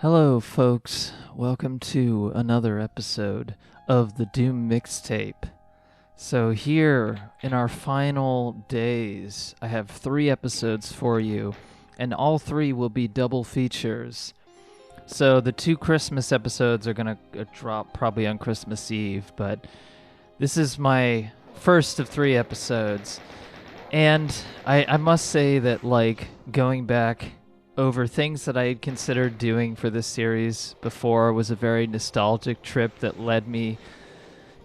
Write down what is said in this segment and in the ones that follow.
Hello, folks. Welcome to another episode of the Doom Mixtape. So, here in our final days, I have 3 episodes for you, and all 3 will be double features. So, the 2 Christmas episodes are going to drop probably on Christmas Eve, but this is my first of 3 episodes. And I must say that, going back over things that I had considered doing for this series before was a very nostalgic trip that led me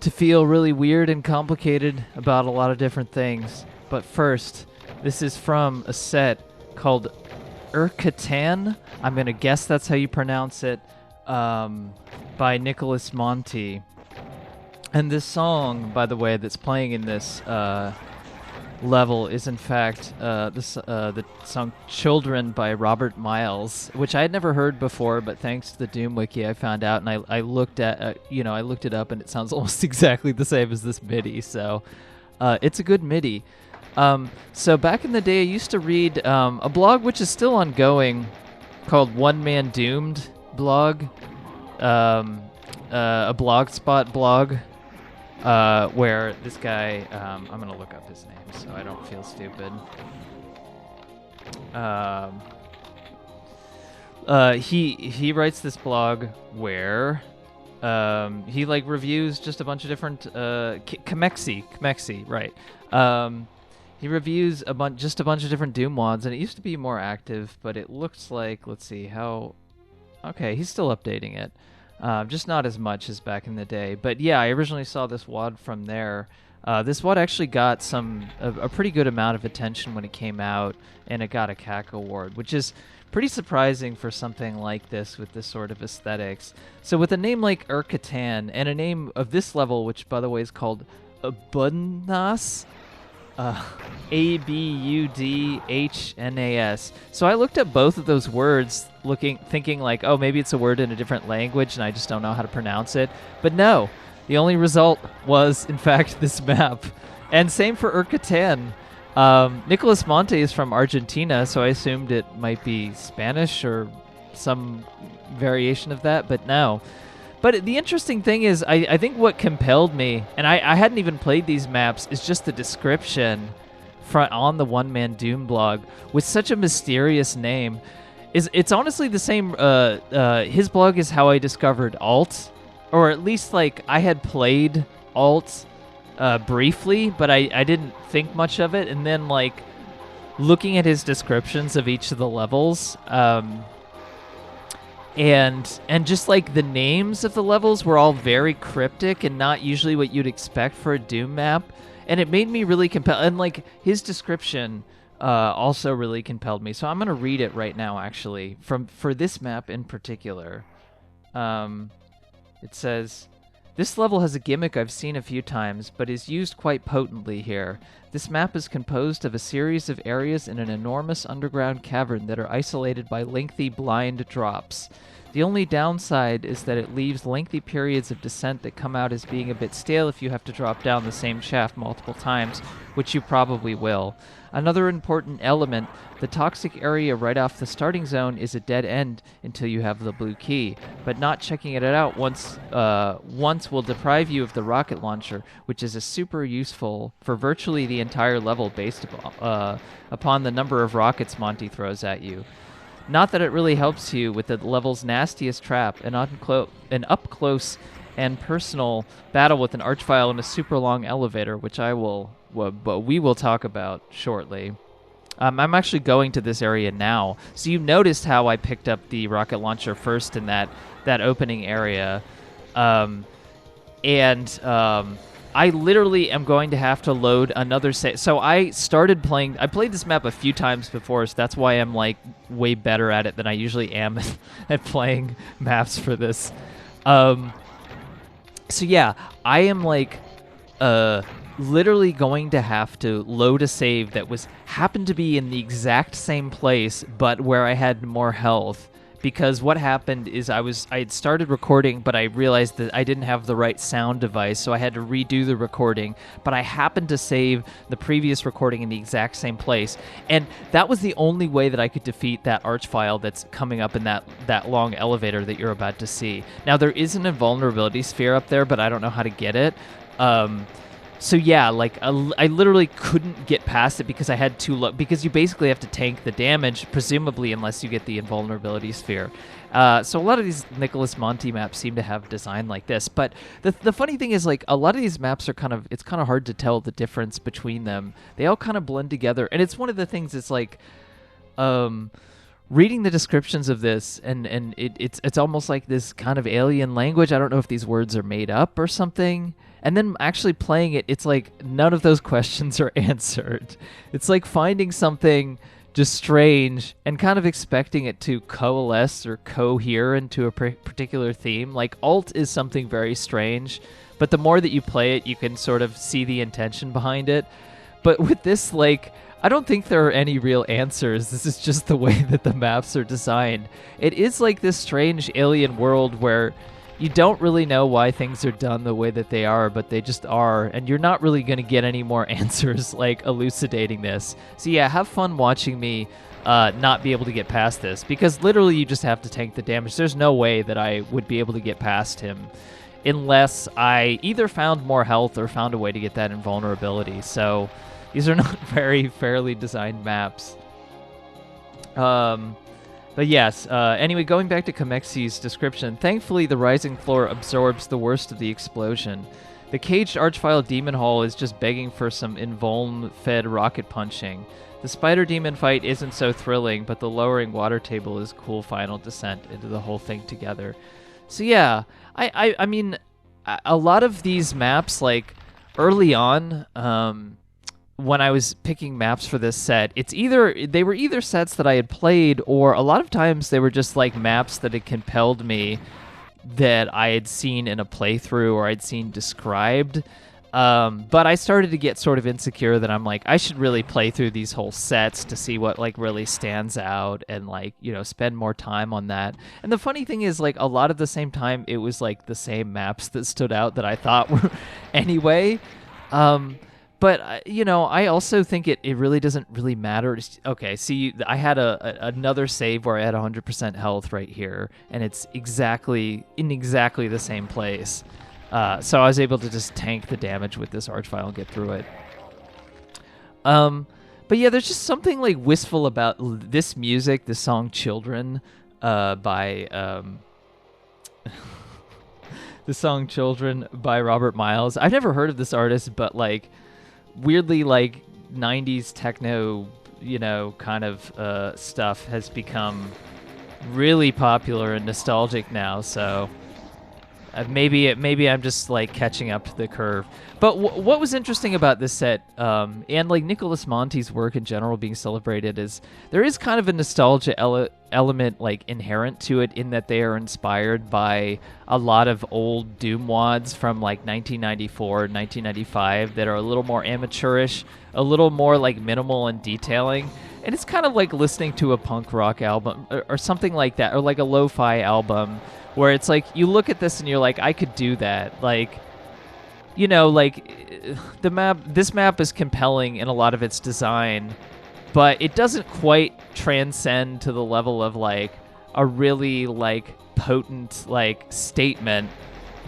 to feel really weird and complicated about a lot of different things. But first, this is from a set called Erkattäññe. I'm going to guess that's how you pronounce it, by Nicholas Monty. And this song, by the way, that's playing in this level is in fact the song Children by Robert Miles, which I had never heard before, but thanks to the Doom Wiki I found out, and I looked at I looked it up, and it sounds almost exactly the same as this MIDI, so it's a good MIDI. So back in the day I used to read a blog which is still ongoing called One Man Doomed blog, a blogspot blog, where this guy, I'm going to look up his name so I don't feel stupid. He writes this blog where he reviews just a bunch of different kmxexii, right? He reviews just a bunch of different Doom mods, and it used to be more active, but it looks like, let's see how. Okay, he's still updating it. Just not as much as back in the day. But yeah, I originally saw this WOD from there. This WOD actually got a pretty good amount of attention when it came out, and it got a Cacoward, which is pretty surprising for something like this with this sort of aesthetics. So with a name like Erkattäññe, and a name of this level, which by the way is called Abudhnas, Abudhnas. So I looked at both of those words, thinking like, oh, maybe it's a word in a different language and I just don't know how to pronounce it. But no, the only result was, in fact, this map. And same for Erkattäññe. Nicolás Monti is from Argentina, so I assumed it might be Spanish or some variation of that, but no. But the interesting thing is, I think what compelled me, and I hadn't even played these maps, is just the description on the One Man Doom blog with such a mysterious name. It's honestly the same. His blog is how I discovered alt, or at least I had played alt briefly, but I didn't think much of it. And then looking at his descriptions of each of the levels, and just the names of the levels were all very cryptic and not usually what you'd expect for a Doom map, and it made me really compelled. And his description also really compelled me. So I'm gonna read it right now, actually, for this map in particular. It says, "This level has a gimmick I've seen a few times, but is used quite potently here. This map is composed of a series of areas in an enormous underground cavern that are isolated by lengthy blind drops. The only downside is that it leaves lengthy periods of descent that come out as being a bit stale if you have to drop down the same shaft multiple times, which you probably will. Another important element, the toxic area right off the starting zone is a dead end until you have the blue key, but not checking it out once will deprive you of the rocket launcher, which is a super useful for virtually the entire level based upon the number of rockets Monty throws at you. Not that it really helps you with the level's nastiest trap, an up-close and personal battle with an archvile in a super long elevator, which we will talk about shortly. I'm actually going to this area now. So you noticed how I picked up the rocket launcher first in that opening area. I literally am going to have to load another save. So I played this map a few times before, so that's why I'm way better at it than I usually am at playing maps for this. So yeah, I am literally going to have to load a save that happened to be in the exact same place, but where I had more health, because what happened is I had started recording, but I realized that I didn't have the right sound device, so I had to redo the recording. But I happened to save the previous recording in the exact same place, and that was the only way that I could defeat that arch file that's coming up in that long elevator that you're about to see. Now there is an invulnerability sphere up there, but I don't know how to get it. So yeah, like I literally couldn't get past it because I had too low. Because you basically have to tank the damage, presumably, unless you get the invulnerability sphere. So a lot of these Nicholas Monty maps seem to have design like this. But the funny thing is, like, a lot of these maps are it's kind of hard to tell the difference between them. They all kind of blend together, and it's one of the things. It's like, reading the descriptions of this, and it's almost like this kind of alien language. I don't know if these words are made up or something. And then actually playing it, it's like none of those questions are answered. It's like finding something just strange and kind of expecting it to coalesce or cohere into a particular theme. Like alt is something very strange, but the more that you play it, you can sort of see the intention behind it. But with this, like, I don't think there are any real answers. This is just the way that the maps are designed. It is like this strange alien world where you don't really know why things are done the way that they are, but they just are, and you're not really going to get any more answers like elucidating this. So yeah, have fun watching me not be able to get past this, because literally you just have to tank the damage. There's no way that I would be able to get past him unless I either found more health or found a way to get that invulnerability. So these are not very fairly designed maps. But yes, anyway, going back to kmxexii's description, thankfully the rising floor absorbs the worst of the explosion. The caged archvile demon hall is just begging for some invuln-fed rocket punching. The spider demon fight isn't so thrilling, but the lowering water table is cool final descent into the whole thing together. So yeah, I mean, a lot of these maps, like, early on, when I was picking maps for this set, they were either sets that I had played, or a lot of times they were just like maps that had compelled me that I had seen in a playthrough or I'd seen described. But I started to get sort of insecure that I'm like, I should really play through these whole sets to see what like really stands out and, like, you know, spend more time on that. And the funny thing is, like, a lot of the same time it was like the same maps that stood out that I thought were anyway. But, you know, I also think it really doesn't really matter. Okay, see, I had another save where I had 100% health right here, and it's in exactly the same place. So I was able to just tank the damage with this archvile and get through it. But yeah, there's just something, like, wistful about this music, the song Children by... the song Children by Robert Miles. I've never heard of this artist, but, like, weirdly, like, 90s techno, you know, kind of stuff has become really popular and nostalgic now, so maybe I'm just, like, catching up to the curve. But what was interesting about this set, and, like, Nicholas Monty's work in general being celebrated, is there is kind of a nostalgia element, like, inherent to it, in that they are inspired by a lot of old Doom wads from, like, 1994, 1995 that are a little more amateurish, a little more, like, minimal in detailing. And it's kind of like listening to a punk rock album or something like that, or like a lo-fi album, where it's like you look at this and you're like, I could do that. Like, you know, like, this map is compelling in a lot of its design, but it doesn't quite transcend to the level of, like, a really, like, potent, like, statement.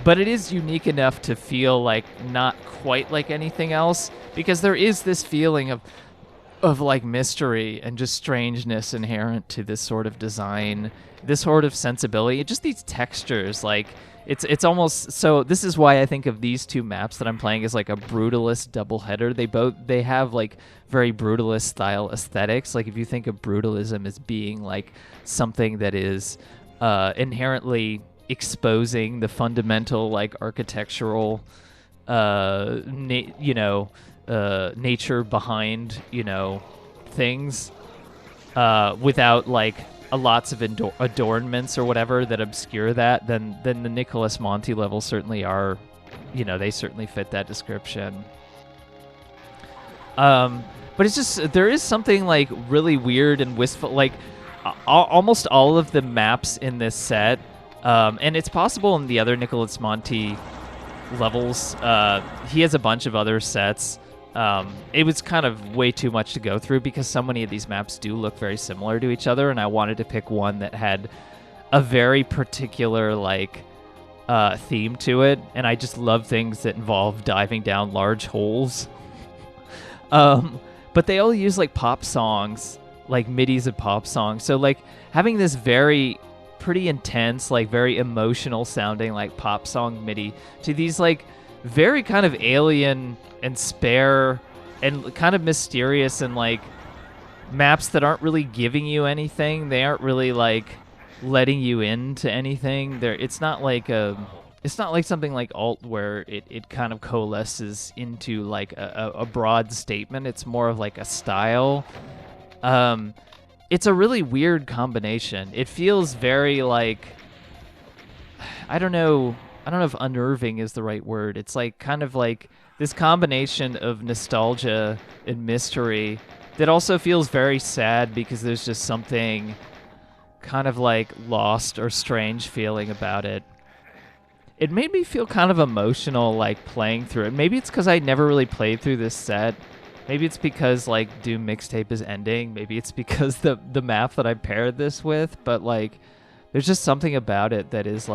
But it is unique enough to feel like not quite like anything else, because there is this feeling of like mystery and just strangeness inherent to this sort of design, this sort of sensibility, just these textures. Like, it's almost, so this is why I think of these two maps that I'm playing as like a brutalist doubleheader. They have like very brutalist style aesthetics. Like, if you think of brutalism as being like something that is inherently exposing the fundamental, like, architectural nature behind, you know, things without, like, lots of adornments or whatever that obscure that, then the Nicholas Monty levels certainly are, you know, they certainly fit that description. But it's just, there is something, like, really weird and wistful. Like, almost all of the maps in this set, and it's possible in the other Nicholas Monty levels. He has a bunch of other sets. It was kind of way too much to go through because so many of these maps do look very similar to each other, and I wanted to pick one that had a very particular theme to it, and I just love things that involve diving down large holes. But they all use pop songs, midis of pop songs. So having this pretty intense, very emotional sounding pop song MIDI to these very kind of alien and spare and kind of mysterious and maps that aren't really giving you anything. They aren't really letting you into anything. It's not like something like alt where it kind of coalesces into a broad statement. It's more of a style. It's a really weird combination. It feels very I don't know if unnerving is the right word. It's kind of this combination of nostalgia and mystery that also feels very sad because there's just something kind of lost or strange feeling about it. It made me feel kind of emotional playing through it. Maybe it's because I never really played through this set. Maybe it's because Doom Mixtape is ending. Maybe it's because the map that I paired this with. But there's just something about it that is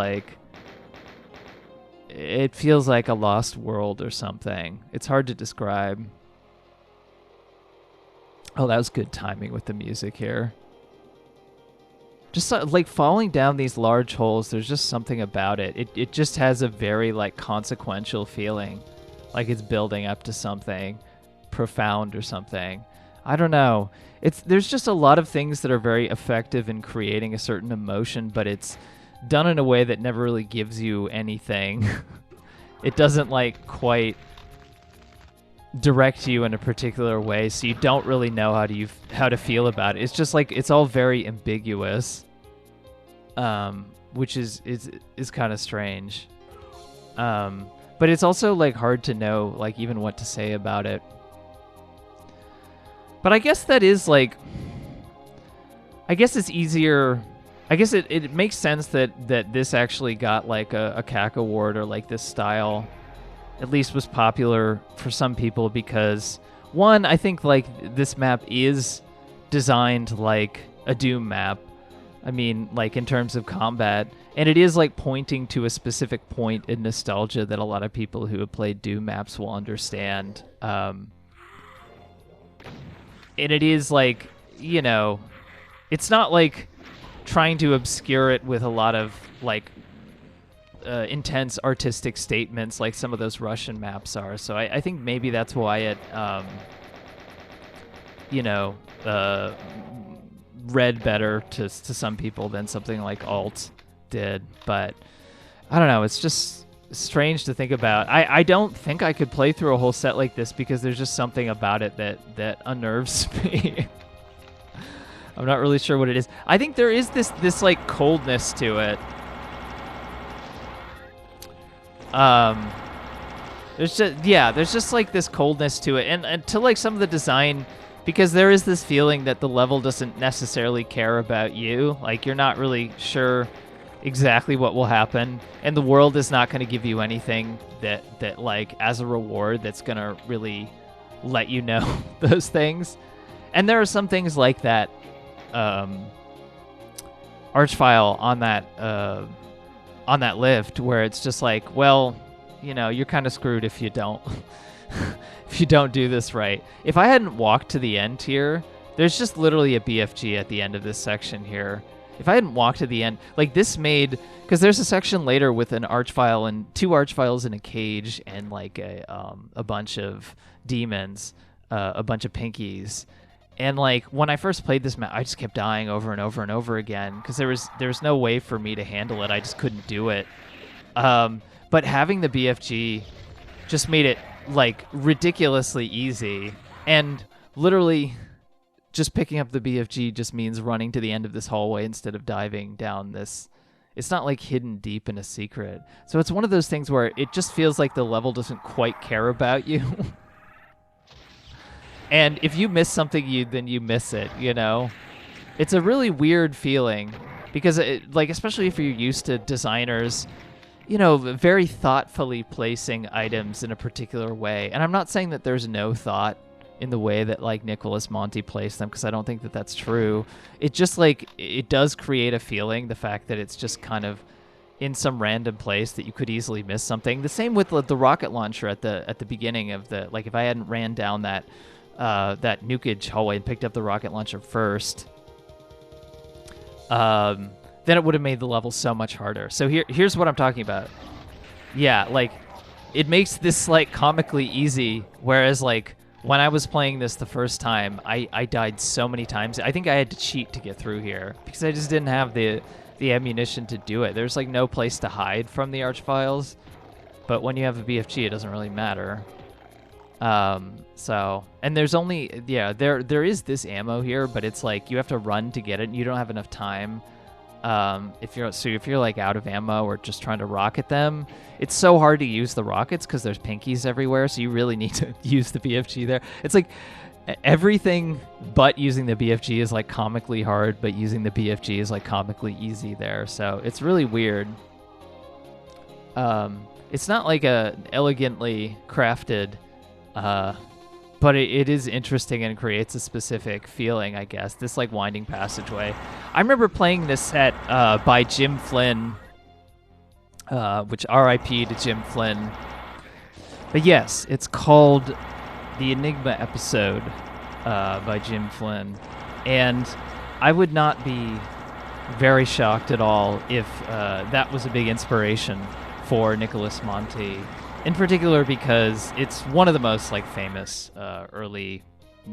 it feels like a lost world or something. It's hard to describe. Oh, that was good timing with the music here. Just falling down these large holes, there's just something about it. It just has a very consequential feeling. It's building up to something profound or something. I don't know. There's just a lot of things that are very effective in creating a certain emotion, but it's done in a way that never really gives you anything. It doesn't quite direct you in a particular way, so you don't really know how to feel about it. It's just it's all very ambiguous, which is kind of strange. But it's also hard to know even what to say about it. But I guess that is I guess it's easier. I guess it makes sense that this actually got a Cacoward or this style at least was popular for some people because one, I think this map is designed like a Doom map. I mean, in terms of combat, and it is pointing to a specific point in nostalgia that a lot of people who have played Doom maps will understand. And it is it's not trying to obscure it with a lot of intense artistic statements like some of those Russian maps are. So I think maybe that's why it read better to some people than something like alt did. But I don't know, it's just strange to think about. I don't think I could play through a whole set like this because there's just something about it that unnerves me. I'm not really sure what it is. I think there is this coldness to it. There's just this coldness to it, and to some of the design, because there is this feeling that the level doesn't necessarily care about you. You're not really sure exactly what will happen, and the world is not going to give you anything that as a reward that's going to really let you know those things. And there are some things like that archfile on that lift where it's just well, you're kind of screwed if you don't if you don't do this right. If I hadn't walked to the end here, there's just literally a BFG at the end of this section here. If I hadn't walked to the end, this made, because there's a section later with an archvile and two archviles in a cage and a bunch of demons, a bunch of pinkies. And when I first played this map, I just kept dying over and over and over again because there was no way for me to handle it. I just couldn't do it. But having the BFG just made it ridiculously easy. And literally just picking up the BFG just means running to the end of this hallway instead of diving down this. It's not hidden deep in a secret. So it's one of those things where it just feels like the level doesn't quite care about you. And if you miss something, then you miss it, It's a really weird feeling because, like, especially if you're used to designers, very thoughtfully placing items in a particular way. And I'm not saying that there's no thought in the way that, like, Nicholas Monty placed them, because I don't think that that's true. It just, like, it does create a feeling, the fact that it's just kind of in some random place that you could easily miss something. The same with the rocket launcher at the beginning of the, like, if I hadn't ran down that nukage hallway and picked up the rocket launcher first, then it would have made the level so much harder. So here's what I'm talking about. Yeah, like, it makes this, like, comically easy, whereas, like, when I was playing this the first time, I died so many times. I think I had to cheat to get through here because I just didn't have the ammunition to do it. There's, like, no place to hide from the Archviles, but when you have a BFG, it doesn't really matter. So, and there's only, there is this ammo here, but it's like you have to run to get it, and you don't have enough time. If you're like out of ammo or just trying to rocket them, it's so hard to use the rockets because there's pinkies everywhere, so you really need to use the BFG there. It's like everything but using the BFG is, like, comically hard, but using the BFG is, like, comically easy there. So it's really weird. It's not like a elegantly crafted, but it is interesting and creates a specific feeling, I guess. This, like, winding passageway. I remember playing this set by Jim Flynn, which R.I.P. to Jim Flynn. But yes, it's called The Enigma Episode by Jim Flynn. And I would not be very shocked at all if that was a big inspiration for Nicolás Monti. In particular because it's one of the most, like, famous early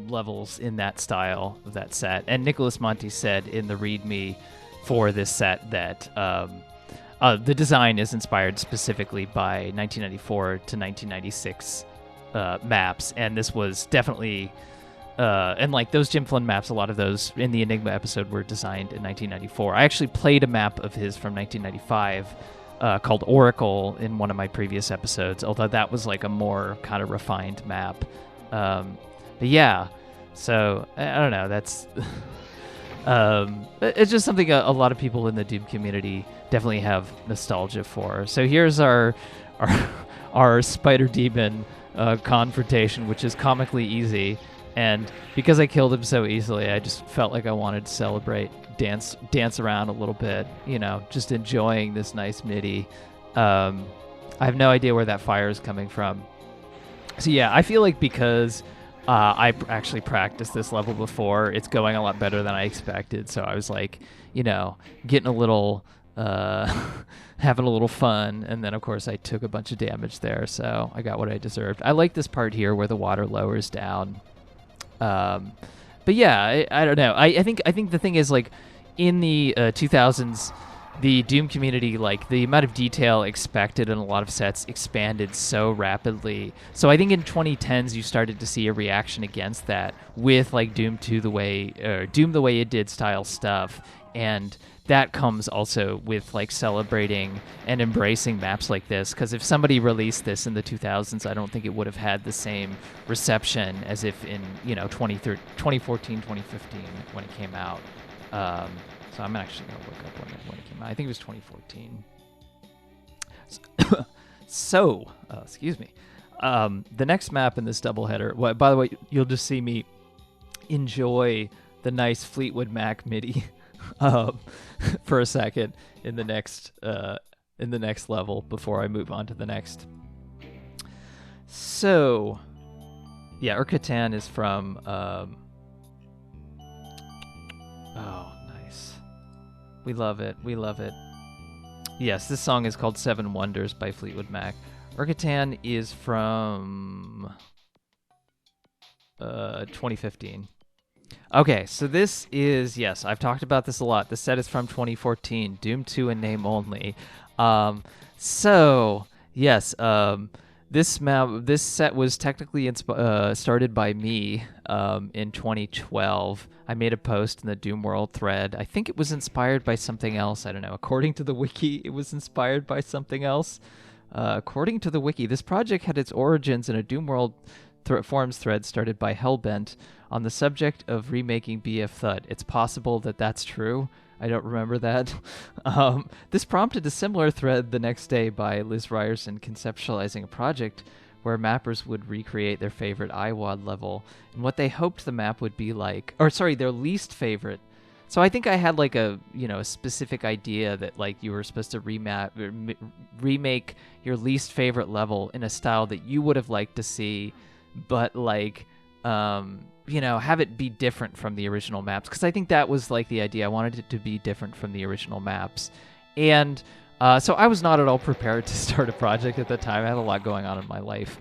levels in that style of that set. And Nicolás Monti said in the README for this set that the design is inspired specifically by 1994 to 1996 maps, and this was definitely and, like, those Jim Flynn maps, a lot of those in the Enigma episode were designed in 1994. I actually played a map of his from 1995 called Oracle in one of my previous episodes, although that was, like, a more kind of refined map. But yeah, so I don't know. That's it's just something a lot of people in the Doom community definitely have nostalgia for. So here's our Spider Demon confrontation, which is comically easy, and because I killed him so easily, I just felt like I wanted to celebrate, dance around a little bit, just enjoying this nice MIDI. I have no idea where that fire is coming from. So yeah, I feel like because I actually practiced this level before, it's going a lot better than I expected. So I was like, getting a little, having a little fun. And then, of course, I took a bunch of damage there. So I got what I deserved. I like this part here where the water lowers down. But yeah, I don't know. I think the thing is, like, in the 2000s, the Doom community, like, the amount of detail expected in a lot of sets expanded so rapidly. So I think in 2010s you started to see a reaction against that with, like, Doom the way it did style stuff, and that comes also with, like, celebrating and embracing maps like this. Because if somebody released this in the 2000s, I don't think it would have had the same reception as if in 2014, 2015 when it came out. So I'm actually going to look up when it came out. I think it was 2014. So, excuse me. The next map in this doubleheader, well, by the way, you'll just see me enjoy the nice Fleetwood Mac MIDI for a second in the next level before I move on to the next. So, yeah, Erkattäññe is from... oh, nice. We love it. We love it. Yes, this song is called Seven Wonders by Fleetwood Mac. Erkattäññe is from 2015. Okay, so this is, yes, I've talked about this a lot. The set is from 2014, Doom 2 in name only. So, yes, this set was technically started by me in 2012. I made a post in the Doom World thread. I think it was inspired by something else. I don't know. According to the wiki, it was inspired by something else. According to the wiki, this project had its origins in a Doom World forums thread started by Hellbent on the subject of remaking BF Thud. It's possible that that's true. I don't remember that. This prompted a similar thread the next day by Liz Ryerson conceptualizing a project where mappers would recreate their favorite IWAD level and what they hoped the map would be like. Or sorry, their least favorite. So I think I had like a specific idea that like you were supposed to remake your least favorite level in a style that you would have liked to see, but like have it be different from the original maps, because I think that was like the idea. I wanted it to be different from the original maps. And so I was not at all prepared to start a project at the time. I had a lot going on in my life.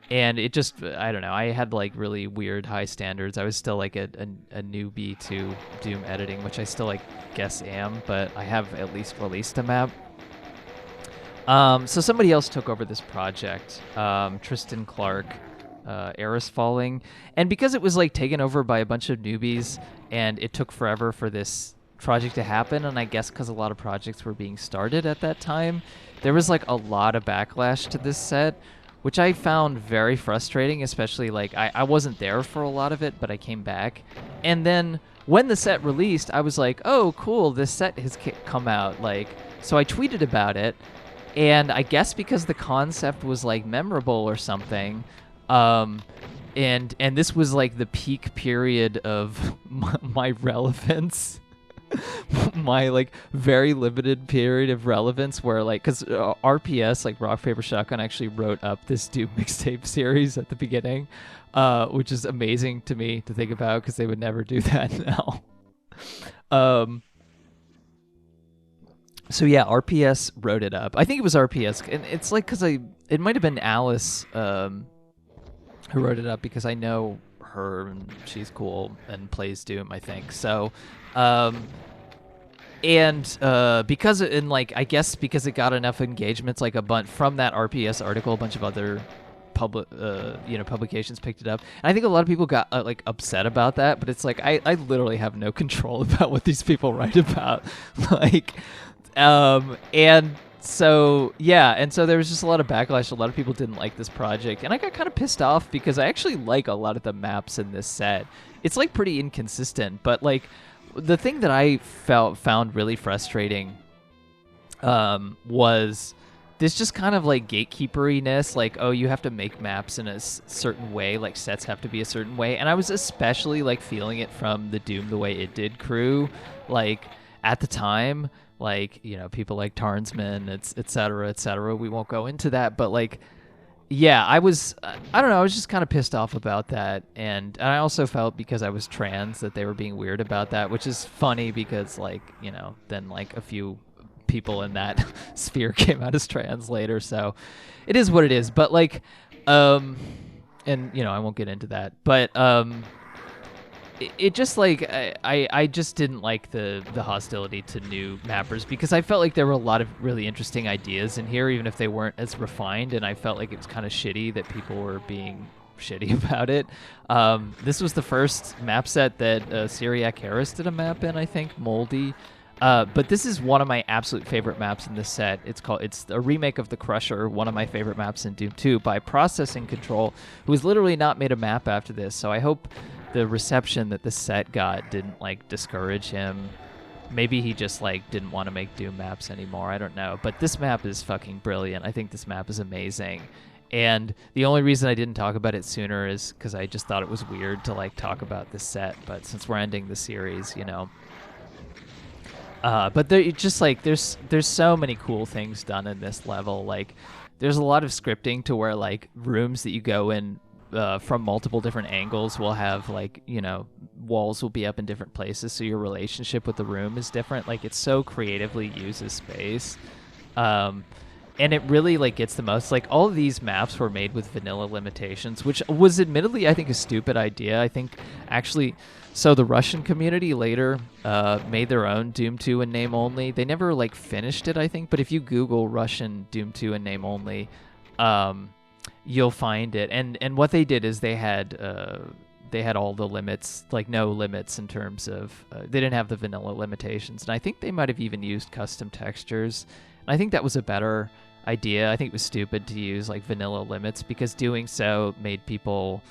And it just, I don't know, I had like really weird high standards. I was still like a newbie to Doom editing, which I still like guess am, but I have at least released a map. So somebody else took over this project, Tristan Clark, Eris Falling. And because it was like taken over by a bunch of newbies and it took forever for this project to happen, and I guess because a lot of projects were being started at that time, there was like a lot of backlash to this set, which I found very frustrating, especially like I wasn't there for a lot of it, but I came back. And then when the set released, I was like, oh, cool, this set has come out. Like, so I tweeted about it, and I guess because the concept was like memorable or something, and this was like the peak period of my relevance. My like very limited period of relevance where like, because RPS, like Rock Paper Shotgun, actually wrote up this Doom Mixtape series at the beginning, which is amazing to me to think about because they would never do that now. So yeah, RPS wrote it up. I think it was RPS, and it's like because it might have been Alice who wrote it up, because I know her and she's cool and plays Doom, I think. So because I guess because it got enough engagements, like a bunch from that RPS article, a bunch of other publications picked it up, and I think a lot of people got like upset about that. But it's like I literally have no control about what these people write about, like, and so yeah, and so there was just a lot of backlash. A lot of people didn't like this project, and I got kind of pissed off because I actually like a lot of the maps in this set. It's like pretty inconsistent, but like the thing that I found really frustrating was this just kind of like gatekeeperiness, like, oh, you have to make maps in a certain way, like sets have to be a certain way. And I was especially like feeling it from the Doom the Way It Did crew, like at the time, like, people like Tarnsman, et cetera. We won't go into that, but like, yeah, I don't know, I was just kind of pissed off about that. And I also felt, because I was trans, that they were being weird about that, which is funny because like, then like a few people in that sphere came out as trans later. So it is what it is. But like, and I won't get into that, but it just like I just didn't like the hostility to new mappers, because I felt like there were a lot of really interesting ideas in here, even if they weren't as refined, and I felt like it was kind of shitty that people were being shitty about it. This was the first map set that Syriac Harris did a map in, I think, Moldy. But this is one of my absolute favorite maps in this set. It's a remake of The Crusher, one of my favorite maps in Doom 2, by Processing Control, who has literally not made a map after this. So I hope the reception that the set got didn't like discourage him. Maybe he just like didn't want to make Doom maps anymore. I don't know. But this map is fucking brilliant. I think this map is amazing. And the only reason I didn't talk about it sooner is because I just thought it was weird to like talk about this set. But since we're ending the series, but there, just like there's so many cool things done in this level. Like there's a lot of scripting to where like rooms that you go in from multiple different angles will have like, walls will be up in different places, so your relationship with the room is different. Like it so creatively uses space. And it really like gets the most. Like all of these maps were made with vanilla limitations, which was admittedly I think a stupid idea. I think actually, so the Russian community later made their own Doom 2 in name only. They never like finished it, I think, but if you Google Russian Doom 2 in name only, you'll find it. And what they did is they had all the limits, like no limits in terms of they didn't have the vanilla limitations, and I think they might have even used custom textures. And I think that was a better idea. I think it was stupid to use like vanilla limits, because doing so made people,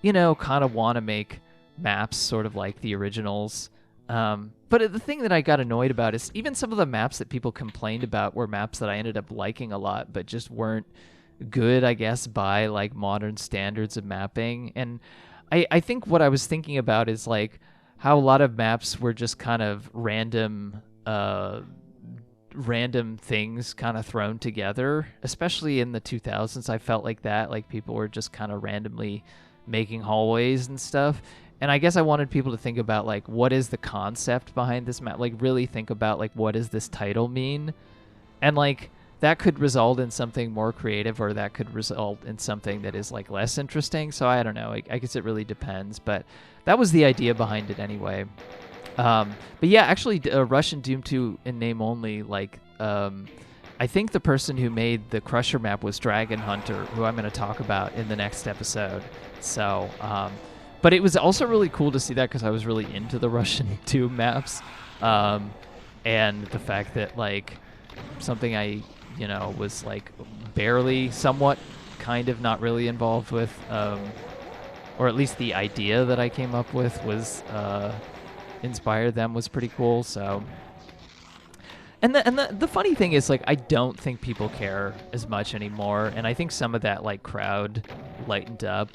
kind of want to make maps sort of like the originals. But the thing that I got annoyed about is even some of the maps that people complained about were maps that I ended up liking a lot, but just weren't good, I guess, by like modern standards of mapping. And I think what I was thinking about is like how a lot of maps were just kind of random things kind of thrown together, especially in the 2000s. I felt like that, like people were just kind of randomly making hallways and stuff. And I guess I wanted people to think about like, what is the concept behind this map? Like really think about like, what does this title mean? And like that could result in something more creative, or that could result in something that is like less interesting. So I don't know. I guess it really depends, but that was the idea behind it anyway. But yeah, actually Russian Doom 2 in name only, like, I think the person who made the Crusher map was Dragon Hunter, who I'm going to talk about in the next episode. So, but it was also really cool to see that, because I was really into the Russian Doom maps. And the fact that like something I, was like barely, somewhat, kind of not really involved with, or at least the idea that I came up with was, inspired them, was pretty cool. So, and the funny thing is, like, I don't think people care as much anymore, and I think some of that like crowd lightened up,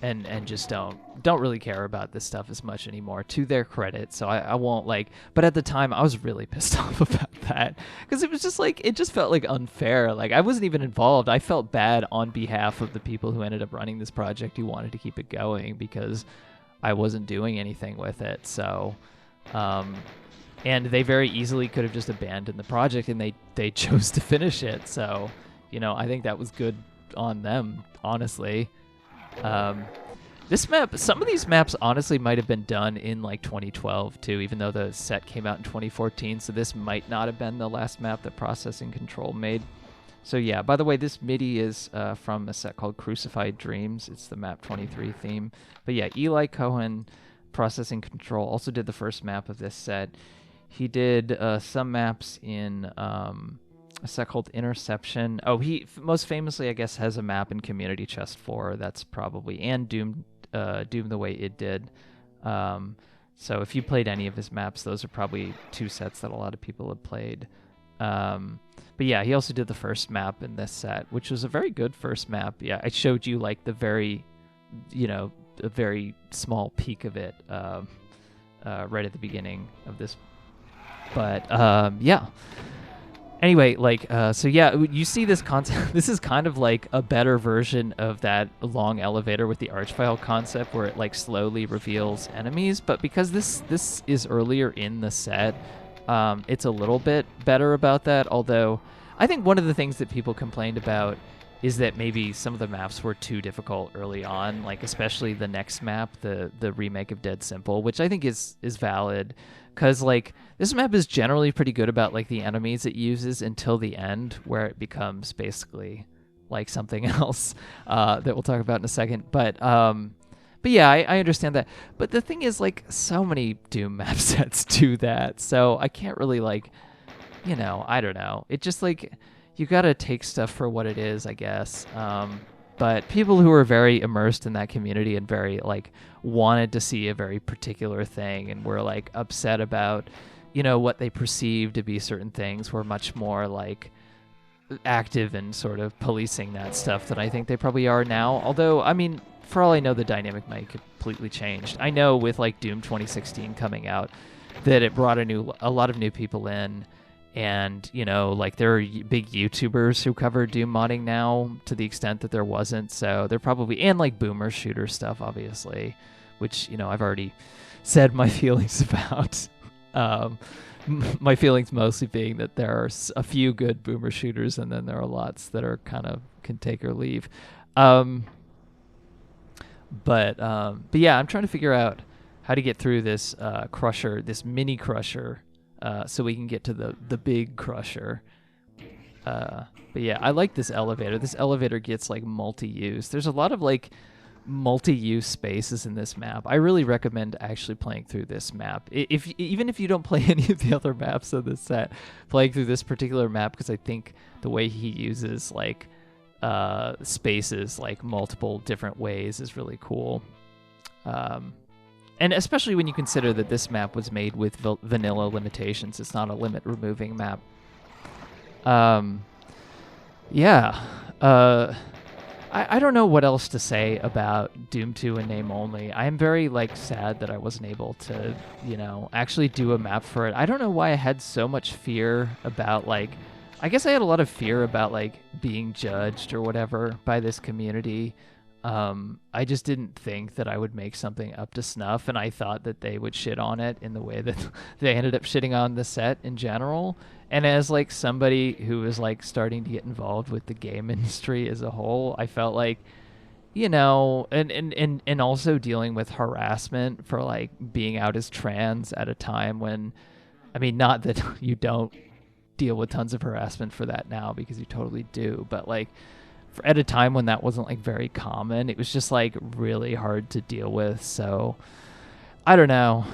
and just don't really care about this stuff as much anymore, to their credit. So I won't like, but at the time I was really pissed off about that, because it was just like, it just felt like unfair. Like I wasn't even involved. I felt bad on behalf of the people who ended up running this project, who wanted to keep it going, because I wasn't doing anything with it. So, and they very easily could have just abandoned the project, and they chose to finish it. So, I think that was good on them, honestly. This map, some of these maps honestly might have been done in like 2012 too, even though the set came out in 2014. So this might not have been the last map that Processing Control made. So yeah, by the way, this MIDI is from a set called Crucified Dreams. It's the map 23 theme. But yeah, Eli Cohen, Processing Control, also did the first map of this set. He did some maps in a set called Interception. Oh, he most famously, I guess, has a map in Community Chest 4. That's probably, and Doom the Way It Did. So if you played any of his maps, those are probably two sets that a lot of people have played. But yeah, he also did the first map in this set, which was a very good first map. Yeah, I showed you like the very, a very small peek of it right at the beginning of this. But yeah. Anyway, like, so yeah, you see this concept. This is kind of like a better version of that long elevator with the archvile concept, where it like slowly reveals enemies. But because this is earlier in the set, it's a little bit better about that. Although I think one of the things that people complained about is that maybe some of the maps were too difficult early on, like especially the next map, the remake of Dead Simple, which I think is valid. Because, like, this map is generally pretty good about, like, the enemies it uses until the end, where it becomes basically, like, something else that we'll talk about in a second. But yeah, I understand that. But the thing is, like, so many Doom map sets do that. So I can't really, like, I don't know. It just, like, you gotta take stuff for what it is, I guess. But people who are very immersed in that community and very, like, wanted to see a very particular thing and were, like, upset about, what they perceived to be certain things, were much more, like, active in sort of policing that stuff than I think they probably are now. Although, I mean, for all I know, the dynamic might completely changed. I know with, like, Doom 2016 coming out that it brought a lot of new people in. And, like, there are big YouTubers who cover Doom modding now, to the extent that there wasn't. So they're probably, and like boomer shooter stuff, obviously, which, I've already said my feelings about. My feelings mostly being that there are a few good boomer shooters, and then there are lots that are kind of can take or leave. But yeah, I'm trying to figure out how to get through this crusher, this mini crusher. So we can get to the big crusher. But yeah, I like this elevator. This elevator gets like multi-use. There's a lot of like multi-use spaces in this map. I really recommend actually playing through this map. Even if you don't play any of the other maps of this set, playing through this particular map, because I think the way he uses like spaces like multiple different ways is really cool. And especially when you consider that this map was made with vanilla limitations. It's not a limit removing map. I don't know what else to say about Doom 2 in name only. I am very sad that I wasn't able to, actually do a map for it. I don't know why I had so much fear about I guess I had a lot of fear about being judged or whatever by this community. I just didn't think that I would make something up to snuff, and I thought that they would shit on it in the way that they ended up shitting on the set in general. And as somebody who was starting to get involved with the game industry as a whole, I felt and also dealing with harassment for being out as trans at a time when, I mean, not that you don't deal with tons of harassment for that now, because you totally do, but at a time when that wasn't very common, it was just really hard to deal with. So I don't know.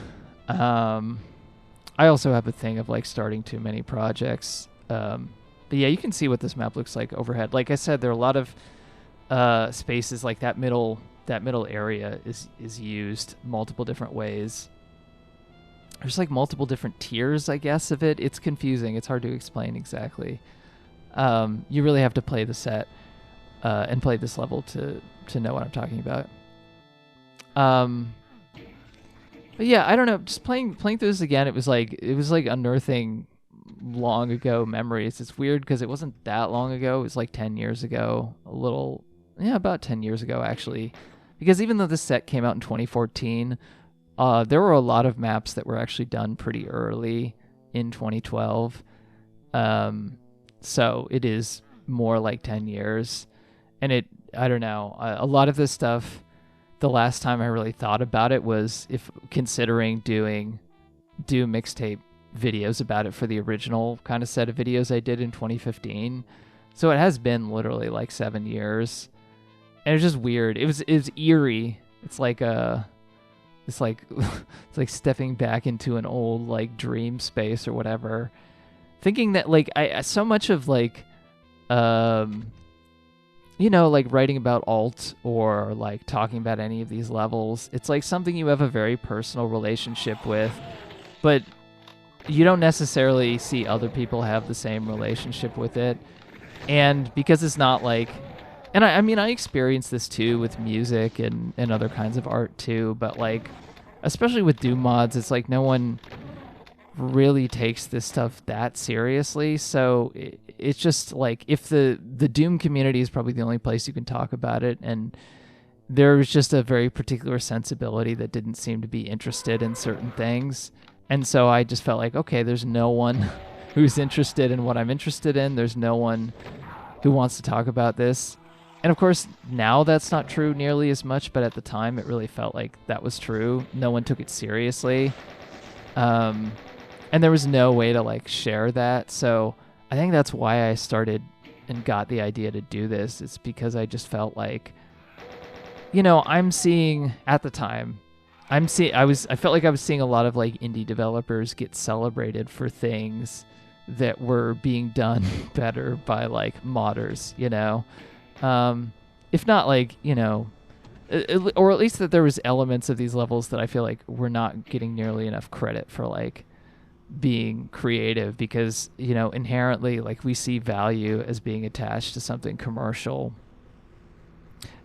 I also have a thing of starting too many projects. But yeah, you can see what this map looks like overhead. Like I said, there are a lot of spaces that middle area is used multiple different ways. There's multiple different tiers, I guess, of it. It's confusing. It's hard to explain exactly. You really have to play the set and play this level to know what I'm talking about. But yeah, I don't know. Just playing through this again, it was unearthing long ago memories. It's weird because it wasn't that long ago. It was 10 years ago. About 10 years ago actually. Because even though this set came out in 2014, there were a lot of maps that were actually done pretty early in 2012. So it is more 10 years. And I don't know, a lot of this stuff, the last time I really thought about it was considering doing Doom Mixtape videos about it for the original kind of set of videos I did in 2015. So it has been literally 7 years. And it's just weird. It was eerie. It's it's like stepping back into an old dream space or whatever. Thinking that I so much of writing about alt or talking about any of these levels, it's something you have a very personal relationship with, but you don't necessarily see other people have the same relationship with it. And because it's not and I mean, I experienced this too with music and other kinds of art too, but especially with Doom mods, it's no one really takes this stuff that seriously. So it's just if the Doom community is probably the only place you can talk about it, and there was just a very particular sensibility that didn't seem to be interested in certain things. And so I just felt okay, there's no one who's interested in what I'm interested in. There's no one who wants to talk about this. And of course, now that's not true nearly as much, but at the time it really felt like that was true. No one took it seriously. And there was no way to share that. So I think that's why I started and got the idea to do this. It's because I just felt I'm seeing at the time, I felt like I was seeing a lot of indie developers get celebrated for things that were being done better by modders, if not or at least that there was elements of these levels that I feel were not getting nearly enough credit for being creative, because inherently we see value as being attached to something commercial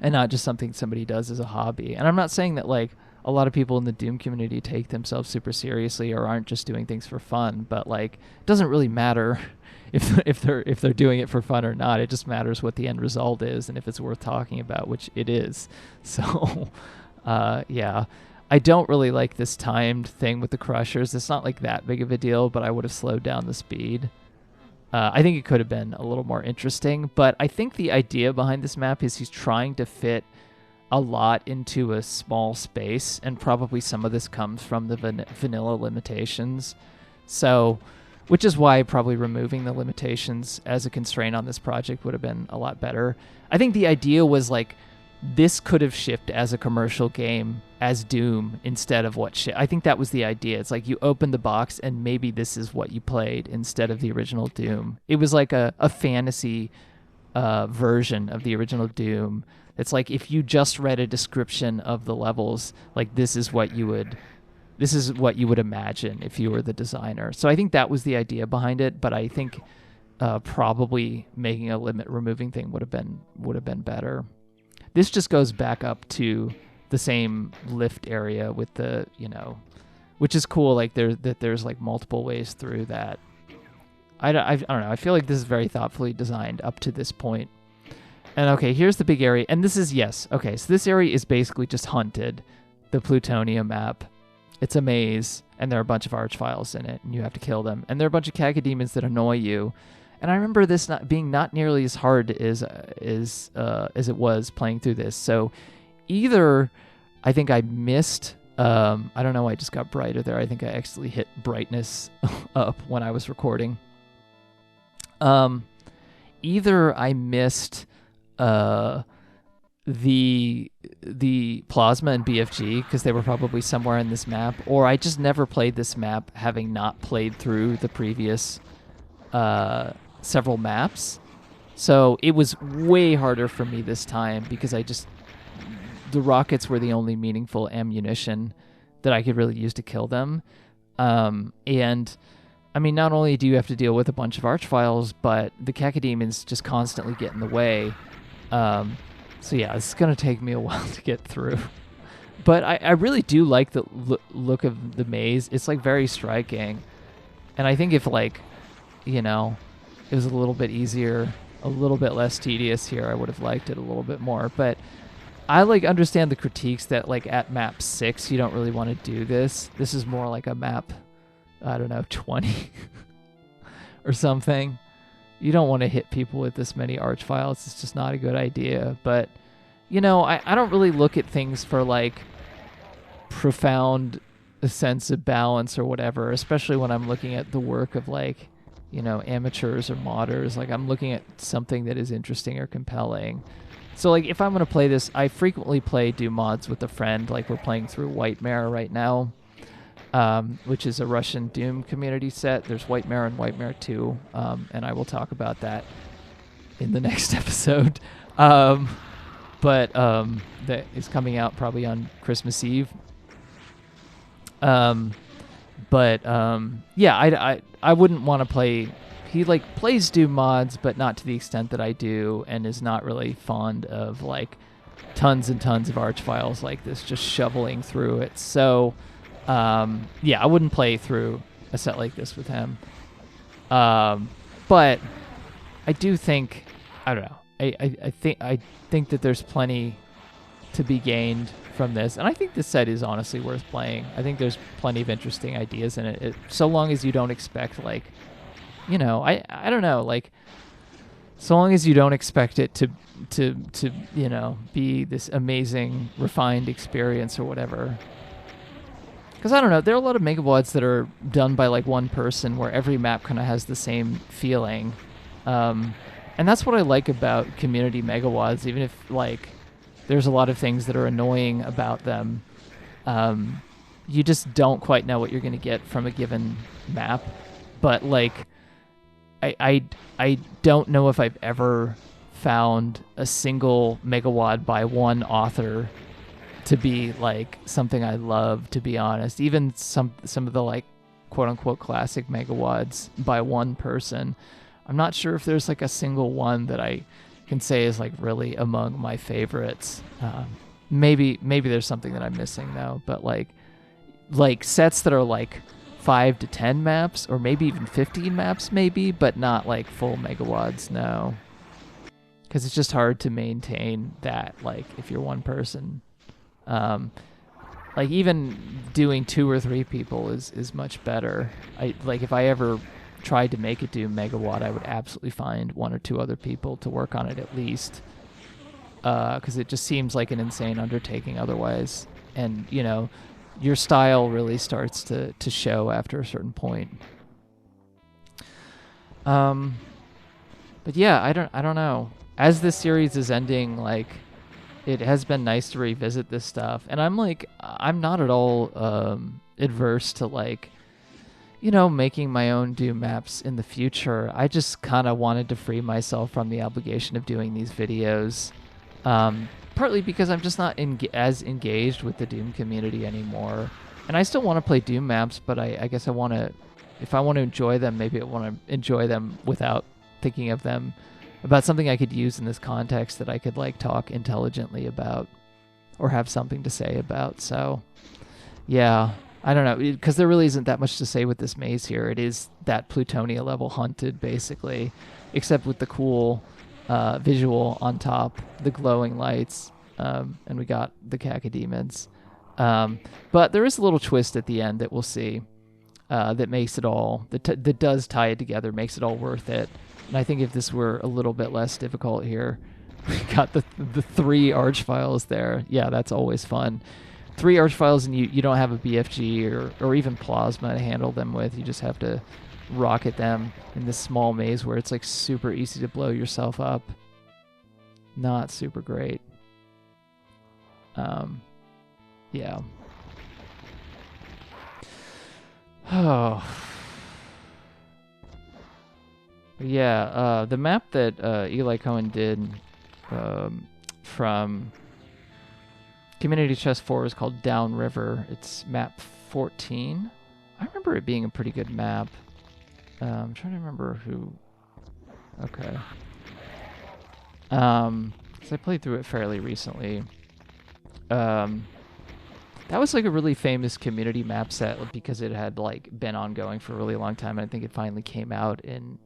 and not just something somebody does as a hobby. And I'm not saying that a lot of people in the Doom community take themselves super seriously or aren't just doing things for fun, but it doesn't really matter if they're doing it for fun or not. It just matters what the end result is and if it's worth talking about, which it is. So yeah, I don't really like this timed thing with the crushers. It's not that big of a deal, but I would have slowed down the speed. I think it could have been a little more interesting, but I think the idea behind this map is he's trying to fit a lot into a small space, and probably some of this comes from the vanilla limitations. So, which is why probably removing the limitations as a constraint on this project would have been a lot better. I think the idea was this could have shipped as a commercial game as Doom instead of what I think that was the idea. It's like you open the box and maybe this is what you played instead of the original Doom. It was like a fantasy version of the original Doom. It's like if you just read a description of the levels, like this is what you would imagine if you were the designer. So I think that was the idea behind it, but I think probably making a limit removing thing would have been better. This just goes back up to the same lift area with the, which is cool. Like there's like multiple ways through that. I don't know. I feel like this is very thoughtfully designed up to this point. And okay, here's the big area. And this is, okay, so this area is basically just hunted, the plutonium map. It's a maze, and there are a bunch of archviles in it, and you have to kill them. And there are a bunch of cacodemons that annoy you. And I remember this being not nearly as hard as it was playing through this. So either I think I missed, I don't know, I just got brighter there. I think I actually hit brightness up when I was recording. Either I missed the plasma and BFG because they were probably somewhere in this map, or I just never played this map having not played through the previous several maps. So it was way harder for me this time because the rockets were the only meaningful ammunition that I could really use to kill them. And I mean, not only do you have to deal with a bunch of archviles, but the cacodemons just constantly get in the way. So yeah, it's going to take me a while to get through. But I really do like the look of the maze. It's like very striking. And I think if it was a little bit easier, a little bit less tedious here, I would have liked it a little bit more. But I understand the critiques that at map 6 you don't really want to do this. This is more like a map, I don't know, 20 or something. You don't want to hit people with this many archviles. It's just not a good idea. But, I don't really look at things for profound sense of balance or whatever, especially when I'm looking at the work of amateurs or modders. I'm looking at something that is interesting or compelling. So if I'm going to play this, I frequently play Doom mods with a friend. We're playing through White Mare right now, which is a Russian Doom community set. There's White Mare and White Mare 2, and I will talk about that in the next episode. But that is coming out probably on Christmas Eve. Yeah, I wouldn't want to play. He plays Doom mods, but not to the extent that I do, and is not really fond of tons and tons of archviles like this, just shoveling through it. So, yeah, I wouldn't play through a set like this with him. But I do think, I don't know. I think that there's plenty to be gained from this, and I think this set is honestly worth playing. I think there's plenty of interesting ideas in it, so long as you don't expect I don't know, so long as you don't expect it to be this amazing refined experience or whatever. Because I don't know, there are a lot of megawads that are done by one person where every map kind of has the same feeling, and that's what I like about community megawads. Even if there's a lot of things that are annoying about them, you just don't quite know what you're going to get from a given map. But I don't know if I've ever found a single megawad by one author to be something I love, to be honest. Even some of the quote unquote classic megawads by one person, I'm not sure if there's a single one that I can say is really among my favorites. Maybe there's something that I'm missing though, but sets that are 5 to 10 maps, or maybe even 15 maps maybe, but not full megawads, no. Because it's just hard to maintain that if you're one person. Even doing 2 or 3 people is much better. If I ever tried to make a Doom megawad, I would absolutely find 1 or 2 other people to work on it at least, because it just seems like an insane undertaking otherwise. And your style really starts to show after a certain point. But yeah, I don't know. As this series is ending, it has been nice to revisit this stuff. And I'm not at all adverse to like, making my own Doom maps in the future. I just kind of wanted to free myself from the obligation of doing these videos. Partly because I'm just not as engaged with the Doom community anymore. And I still want to play Doom maps, but I guess if I want to enjoy them, maybe I want to enjoy them without thinking of them about something I could use in this context that I could like talk intelligently about or have something to say about. So, yeah. I don't know, because there really isn't that much to say with this maze here. It is that Plutonia level hunted, basically, except with the cool visual on top, the glowing lights, and we got the cacodemons. But there is a little twist at the end that we'll see that makes it all, that does tie it together, makes it all worth it. And I think if this were a little bit less difficult here, we got the 3 archviles there. Yeah, that's always fun. 3 archviles, and you don't have a BFG or even plasma to handle them with. You just have to rocket them in this small maze where it's like super easy to blow yourself up. Not super great. Yeah. Oh. Yeah, the map that Eli Cohen did from Community Chest 4 is called Downriver. It's map 14. I remember it being a pretty good map. I'm trying to remember who... Okay. Because I played through it fairly recently. That was like a really famous community map set because it had like been ongoing for a really long time, and I think it finally came out in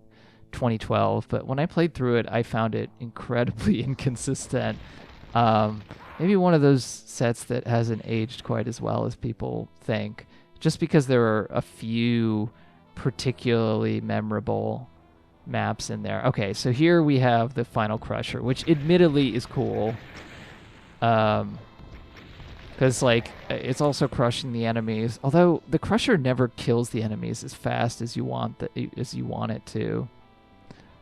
2012. But when I played through it, I found it incredibly inconsistent. Maybe one of those sets that hasn't aged quite as well as people think, just because there are a few particularly memorable maps in there. Okay, so here we have the Final Crusher, which admittedly is cool. Because like it's also crushing the enemies, although the Crusher never kills the enemies as fast as you want it to.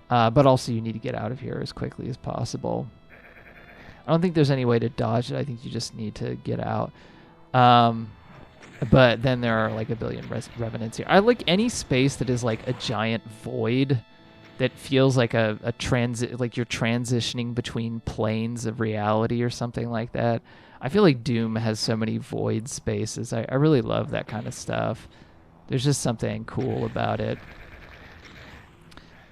But also you need to get out of here as quickly as possible. I don't think there's any way to dodge it. I think you just need to get out. But then there are like a billion revenants here. I like any space that is like a giant void that feels like a transit, like you're transitioning between planes of reality or something like that. I feel like Doom has so many void spaces. I really love that kind of stuff. There's just something cool about it.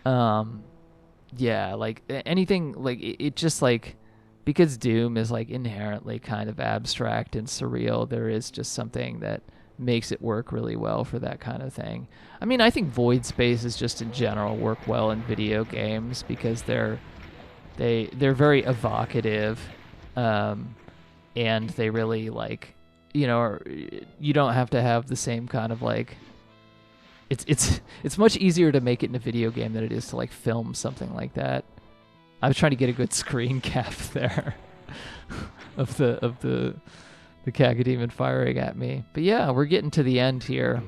Yeah, like anything, like it just like, because Doom is like inherently kind of abstract and surreal, there is just something that makes it work really well for that kind of thing. I mean, I think void spaces just in general work well in video games because they're very evocative, and they really like, you don't have to have the same kind of like, it's much easier to make it in a video game than it is to like film something like that. I was trying to get a good screen cap there of the cacodemon firing at me. But yeah, we're getting to the end here.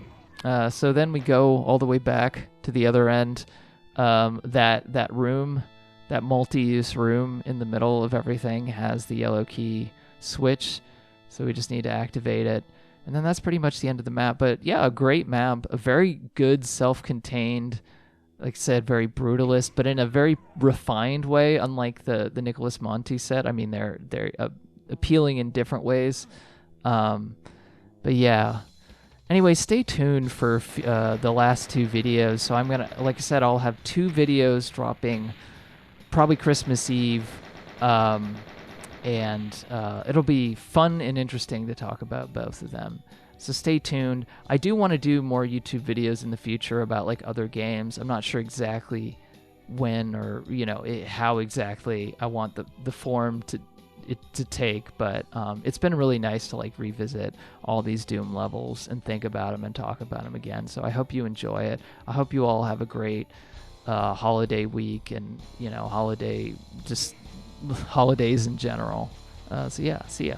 So then we go all the way back to the other end. That room, that multi-use room in the middle of everything has the yellow key switch. So we just need to activate it. And then that's pretty much the end of the map. But yeah, a great map, a very good self-contained, like I said, very brutalist, but in a very refined way, unlike the Nicholas Monty set. I mean, they're appealing in different ways. But yeah. Anyway, stay tuned for the last 2 videos. So I'm going to, like I said, I'll have 2 videos dropping probably Christmas Eve. And it'll be fun and interesting to talk about both of them. So stay tuned. I do want to do more YouTube videos in the future about like other games. I'm not sure exactly when or how exactly I want the form to take, but it's been really nice to like revisit all these Doom levels and think about them and talk about them again. So I hope you enjoy it. I hope you all have a great holiday week and holidays in general. So yeah, see ya.